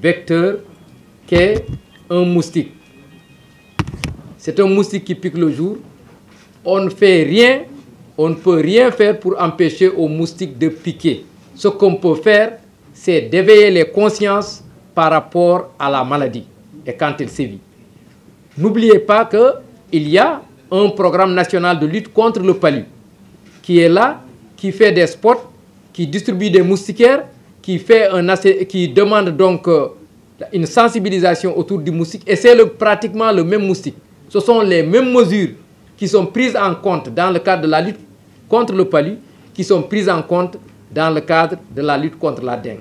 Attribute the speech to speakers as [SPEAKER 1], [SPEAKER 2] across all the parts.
[SPEAKER 1] vecteur qu'est un moustique. C'est un moustique qui pique le jour. On ne fait rien, on ne peut rien faire pour empêcher au moustique de piquer. Ce qu'on peut faire, c'est d'éveiller les consciences par rapport à la maladie et quand elle sévit. N'oubliez pas qu'il y a un programme national de lutte contre le palu qui est là, qui fait des spots, qui distribue des moustiquaires, qui demande donc une sensibilisation autour du moustique. Et c'est pratiquement le même moustique. Ce sont les mêmes mesures qui sont prises en compte dans le cadre de la lutte contre le palu, qui sont prises en compte dans le cadre de la lutte contre la dengue.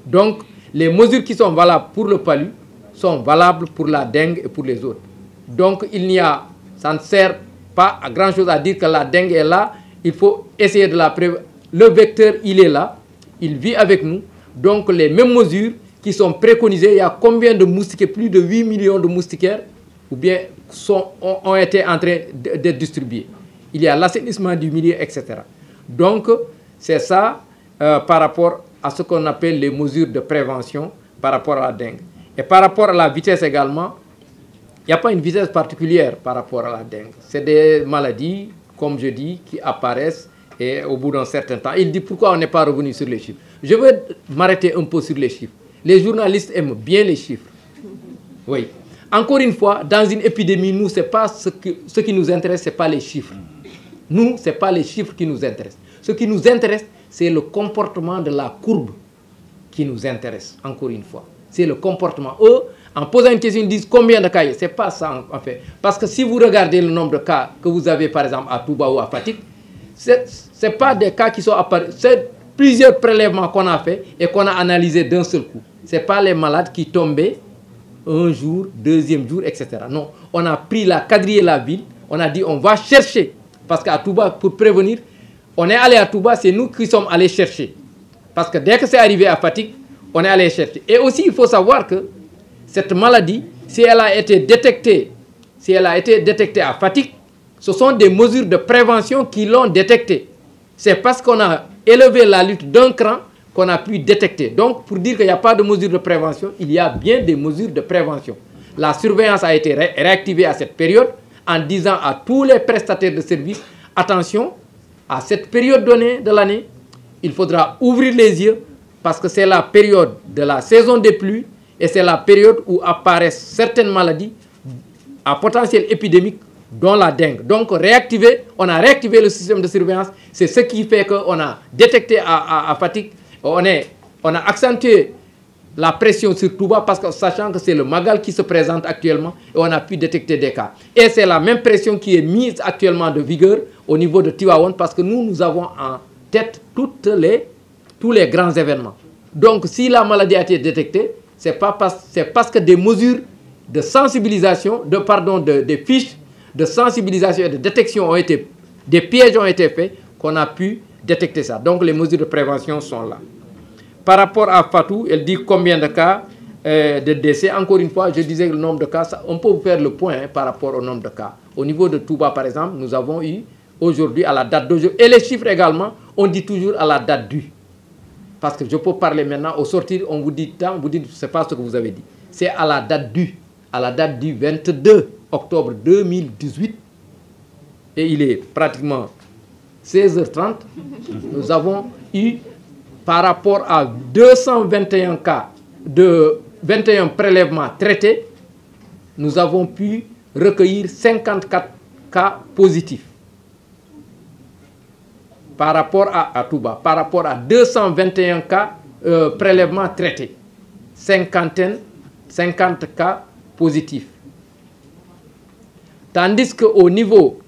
[SPEAKER 1] Donc, les mesures qui sont valables pour le palu sont valables pour la dengue et pour les autres. Donc, ça ne sert pas à grand-chose à dire que la dengue est là. Il faut essayer de la prévenir. Le vecteur, il est là. Il vit avec nous. Donc, les mêmes mesures qui sont préconisées, il y a combien de moustiquaires? Plus de 8 millions de moustiquaires ou bien ont été en train d'être distribués. Il y a l'assainissement du milieu, etc. Donc, c'est ça par rapport à ce qu'on appelle les mesures de prévention par rapport à la dengue. Et par rapport à la vitesse également, il n'y a pas une vitesse particulière par rapport à la dengue. C'est des maladies, comme je dis, qui apparaissent et au bout d'un certain temps. Il dit pourquoi on n'est pas revenu sur les chiffres. Je veux m'arrêter un peu sur les chiffres. Les journalistes aiment bien les chiffres. Oui. Encore une fois, dans une épidémie, nous, c'est pas ce qui nous intéresse, ce n'est pas les chiffres. Nous, ce n'est pas les chiffres qui nous intéressent. Ce qui nous intéresse, c'est le comportement de la courbe qui nous intéresse, encore une fois. C'est le comportement. Eux, en posant une question, ils disent combien de cas il y a. Ce n'est pas ça, en fait. Parce que si vous regardez le nombre de cas que vous avez, par exemple, à Touba ou à Fatick, ce n'est pas des cas qui sont apparus. C'est plusieurs prélèvements qu'on a fait et qu'on a analysés d'un seul coup. Ce n'est pas les malades qui tombaient un jour, deuxième jour, etc. Non, on a pris quadrillé la ville, on a dit on va chercher. Parce qu'à Touba, pour prévenir, on est allé à Touba, c'est nous qui sommes allés chercher. Parce que dès que c'est arrivé à Fatick, on est allé chercher. Et aussi, il faut savoir que cette maladie, si elle a été détectée à Fatick, ce sont des mesures de prévention qui l'ont détectée. C'est parce qu'on a élevé la lutte d'un cran qu'on a pu détecter. Donc, pour dire qu'il n'y a pas de mesures de prévention, il y a bien des mesures de prévention. La surveillance a été réactivée à cette période en disant à tous les prestataires de services, attention, à cette période donnée de l'année, il faudra ouvrir les yeux parce que c'est la période de la saison des pluies et c'est la période où apparaissent certaines maladies à potentiel épidémique, dont la dengue. Donc, on a réactivé le système de surveillance. C'est ce qui fait qu'on a détecté à Fatick, on a accentué la pression sur Touba parce que sachant que c'est le Magal qui se présente actuellement et on a pu détecter des cas. Et c'est la même pression qui est mise actuellement de vigueur au niveau de Tivaouane parce que nous avons en tête tous les grands événements. Donc si la maladie a été détectée, c'est parce que des mesures de sensibilisation, des fiches de sensibilisation et de détection des pièges ont été faits qu'on a pu détecter ça. Donc les mesures de prévention sont là. Par rapport à Fatou, elle dit combien de cas de décès. Encore une fois, je disais le nombre de cas, on peut faire le point par rapport au nombre de cas. Au niveau de Touba, par exemple, nous avons eu aujourd'hui à la date d'aujourd'hui, et les chiffres également, on dit toujours à la date due. Parce que je peux parler maintenant, au sortir, on vous dit tant, vous dites, c'est pas ce que vous avez dit. C'est à la date du 22 octobre 2018, et il est pratiquement 16h30, nous avons eu, par rapport à 221 cas de 21 prélèvements traités, nous avons pu recueillir 54 cas positifs. Par rapport à Touba, par rapport à 221 cas prélèvements traités, 50 cas positifs. Tandis qu'au niveau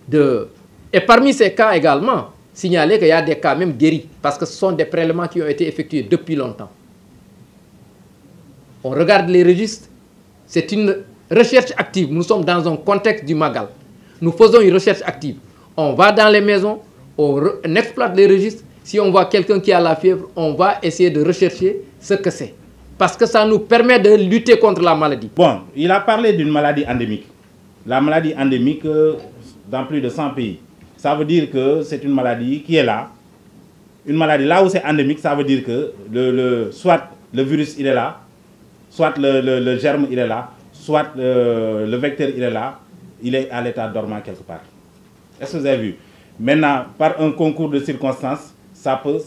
[SPEAKER 1] de... Et parmi ces cas également, signaler qu'il y a des cas même guéris, parce que ce sont des prélèvements qui ont été effectués depuis longtemps. On regarde les registres, c'est une recherche active. Nous sommes dans un contexte du Magal. Nous faisons une recherche active. On va dans les maisons, on exploite les registres. Si on voit quelqu'un qui a la fièvre, on va essayer de rechercher ce que c'est. Parce que ça nous permet de lutter contre la maladie.
[SPEAKER 2] Bon, il a parlé d'une maladie endémique. La maladie endémique dans plus de 100 pays. Ça veut dire que c'est une maladie qui est là. Une maladie là où c'est endémique, ça veut dire que soit le virus il est là, soit le germe il est là, soit le vecteur il est là, il est à l'état dormant quelque part. Est-ce que vous avez vu? Maintenant, par un concours de circonstances, ça peut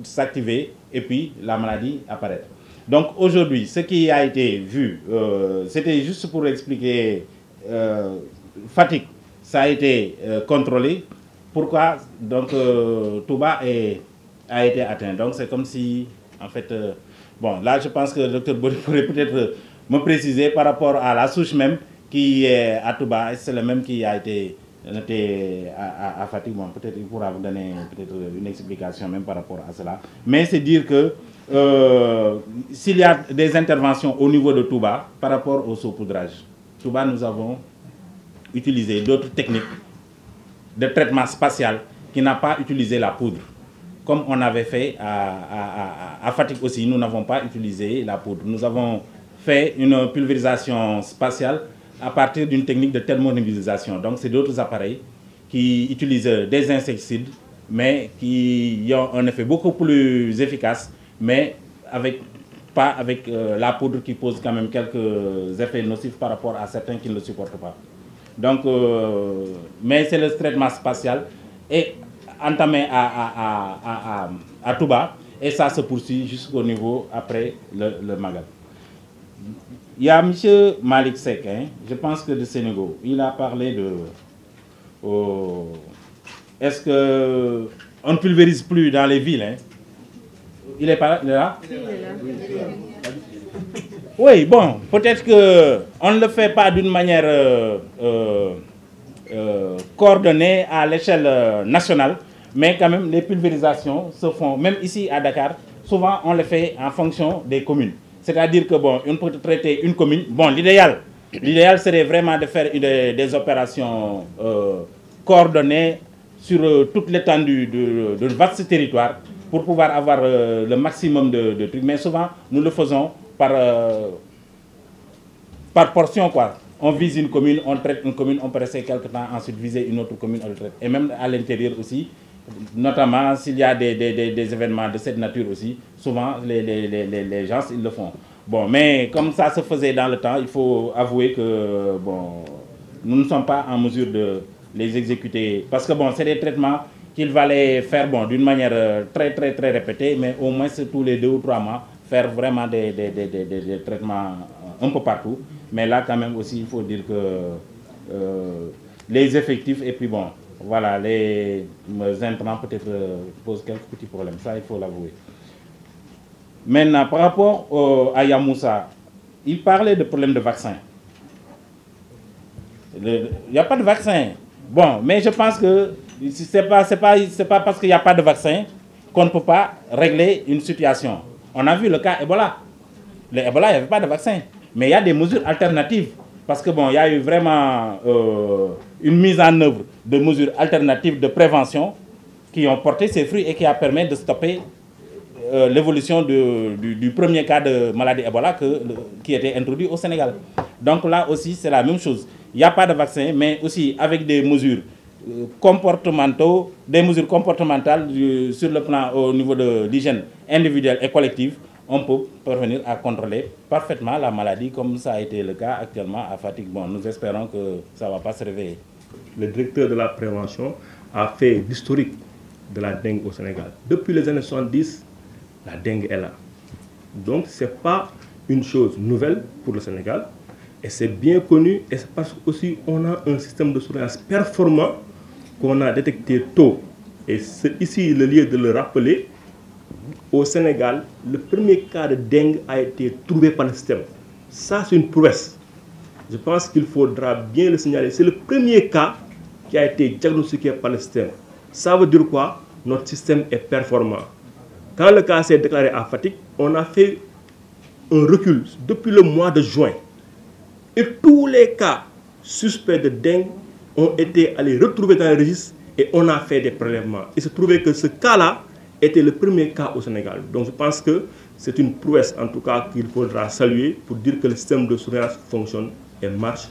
[SPEAKER 2] s'activer et puis la maladie apparaître. Donc aujourd'hui, ce qui a été vu, c'était juste pour expliquer fatigue, ça a été contrôlé. Pourquoi donc Touba a été atteint? Donc c'est comme si, en fait, bon, là je pense que le docteur Bori pourrait peut-être me préciser par rapport à la souche même qui est à Touba, c'est le même qui a été à Fatigue. Bon, peut-être il pourra vous donner peut-être une explication même par rapport à cela. Mais c'est dire que s'il y a des interventions au niveau de Touba par rapport au saupoudrage, Touba, nous avons utilisé d'autres techniques de traitement spatial qui n'a pas utilisé la poudre. Comme on avait fait à Fatigue aussi, nous n'avons pas utilisé la poudre. Nous avons fait une pulvérisation spatiale à partir d'une technique de thermonébulisation. Donc c'est d'autres appareils qui utilisent des insecticides, mais qui ont un effet beaucoup plus efficace, mais pas avec la poudre qui pose quand même quelques effets nocifs par rapport à certains qui ne le supportent pas. Donc, mais c'est le traitement spatial et entamé à Touba, et ça se poursuit jusqu'au niveau après le Magal. Il y a M. Malik Sek, hein, je pense que de Sénégal, il a parlé de... est-ce qu'on ne pulvérise plus dans les villes, hein? Il est pas là? Il est là. Oui, bon, peut-être qu'on ne le fait pas d'une manière coordonnée à l'échelle nationale, mais quand même les pulvérisations se font, même ici à Dakar, souvent on le fait en fonction des communes. C'est-à-dire que, bon, on peut traiter une commune. Bon, l'idéal serait vraiment de faire des opérations coordonnées sur toute l'étendue de vaste territoire pour pouvoir avoir le maximum de trucs. Mais souvent, nous le faisons par portion, quoi. On vise une commune, on traite une commune, on peut rester quelque temps, ensuite viser une autre commune, on le traite. Et même à l'intérieur aussi, notamment s'il y a des événements de cette nature aussi, souvent les gens ils le font. Bon, mais comme ça se faisait dans le temps, il faut avouer que bon, nous ne sommes pas en mesure de les exécuter. Parce que bon, c'est des traitements qu'il fallait faire bon, d'une manière très répétée, mais au moins tous les 2 ou 3 mois, faire vraiment des traitements un peu partout. Mais là quand même aussi, il faut dire que les effectifs et puis bon, voilà, les intrants peut-être posent quelques petits problèmes, ça il faut l'avouer. Maintenant, par rapport à Yamoussa, il parlait de problème de vaccin. Il n'y a pas de vaccin. Bon, mais je pense que ce n'est pas parce qu'il n'y a pas de vaccin qu'on ne peut pas régler une situation. On a vu le cas Ebola. Le Ebola, il n'y avait pas de vaccin. Mais il y a des mesures alternatives. Parce que bon, il y a eu vraiment une mise en œuvre de mesures alternatives de prévention qui ont porté ses fruits et qui a permis de stopper l'évolution du premier cas de maladie Ebola qui était introduit au Sénégal. Donc là aussi, c'est la même chose. Il n'y a pas de vaccin, mais aussi avec des mesures comportementales sur le plan au niveau de l'hygiène individuelle et collective, on peut parvenir à contrôler parfaitement la maladie, comme ça a été le cas actuellement à Fatigue. Bon, nous espérons que ça ne va pas se réveiller.
[SPEAKER 3] Le directeur de la prévention a fait l'historique de la dengue au Sénégal. Depuis les années 70, la dengue est là. Donc, ce n'est pas une chose nouvelle pour le Sénégal. Et c'est bien connu. Et c'est parce qu'aussi, on a un système de surveillance performant qu'on a détecté tôt. Et c'est ici le lieu de le rappeler. Au Sénégal, le premier cas de dengue a été trouvé par le système. Ça, c'est une prouesse. Je pense qu'il faudra bien le signaler. C'est le premier cas qui a été diagnostiqué par le système. Ça veut dire quoi? Notre système est performant. Quand le cas s'est déclaré à Fatigue, on a fait un recul depuis le mois de juin. Et tous les cas suspects de dengue ont été allés retrouver dans le registre et on a fait des prélèvements. Il se trouvait que ce cas-là était le premier cas au Sénégal. Donc je pense que c'est une prouesse en tout cas qu'il faudra saluer pour dire que le système de surveillance fonctionne et marche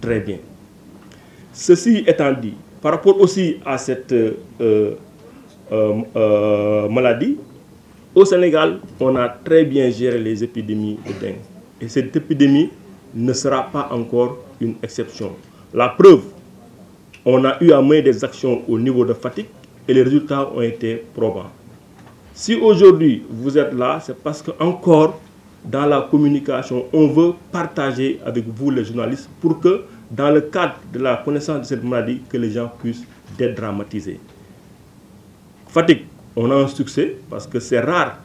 [SPEAKER 3] très bien. Ceci étant dit, par rapport aussi à cette maladie, Au Sénégal, on a très bien géré les épidémies de dengue. Et cette épidémie ne sera pas encore une exception. La preuve, on a eu à mener des actions au niveau de Fatick et les résultats ont été probants. Si aujourd'hui vous êtes là, c'est parce que encore dans la communication, on veut partager avec vous les journalistes pour que dans le cadre de la connaissance de cette maladie, que les gens puissent dédramatiser. Fatick, on a un succès parce que c'est rare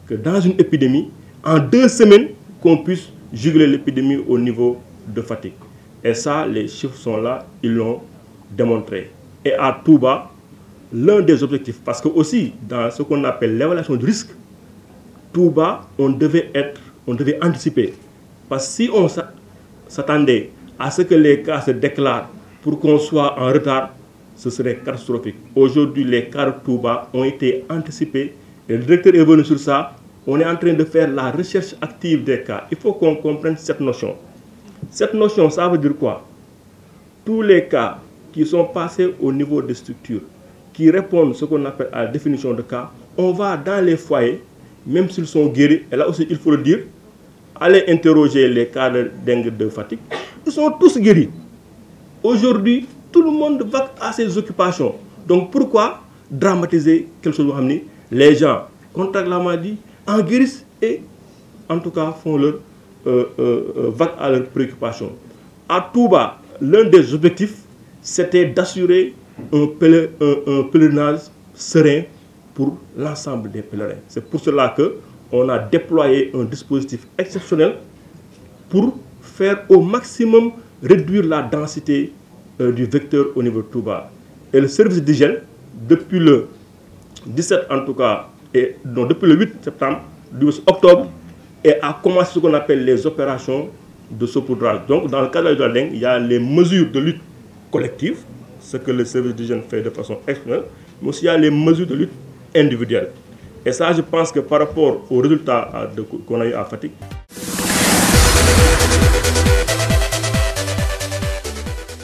[SPEAKER 3] que dans une épidémie, en 2 semaines, qu'on puisse juguler l'épidémie au niveau de Fatick. Et ça, les chiffres sont là, ils l'ont démontré. Et à Touba, l'un des objectifs, parce que aussi dans ce qu'on appelle l'évaluation du risque, Touba, on devait anticiper. Parce que si on s'attendait à ce que les cas se déclarent pour qu'on soit en retard, ce serait catastrophique. Aujourd'hui, les cas de Touba ont été anticipés. Et le directeur est venu sur ça. On est en train de faire la recherche active des cas. Il faut qu'on comprenne cette notion. Cette notion, ça veut dire quoi? Tous les cas qui sont passés au niveau des structures, qui répondent à ce qu'on appelle à la définition de cas, on va dans les foyers, même s'ils sont guéris, et là aussi il faut le dire, aller interroger les cas de dengue de Fatick. Ils sont tous guéris. Aujourd'hui, tout le monde va à ses occupations. Donc pourquoi dramatiser quelque chose? Les gens contractent la maladie, en guérissent et en tout cas font leur vague à leurs préoccupations. À Touba, l'un des objectifs, c'était d'assurer un pèlerinage serein pour l'ensemble des pèlerins. C'est pour cela qu'on a déployé un dispositif exceptionnel pour faire au maximum réduire la densité du vecteur au niveau de Touba. Et le service d'hygiène, depuis le 17 en tout cas, et donc depuis le 8 septembre, du octobre, et a commencé ce qu'on appelle les opérations de saupoudrage. Donc dans le cadre de la dengue, il y a les mesures de lutte collective, ce que le service d'hygiène fait de façon exceptionnelle, mais aussi il y a les mesures de lutte individuelles. Et ça, je pense que par rapport aux résultats qu'on a eu à Fatick,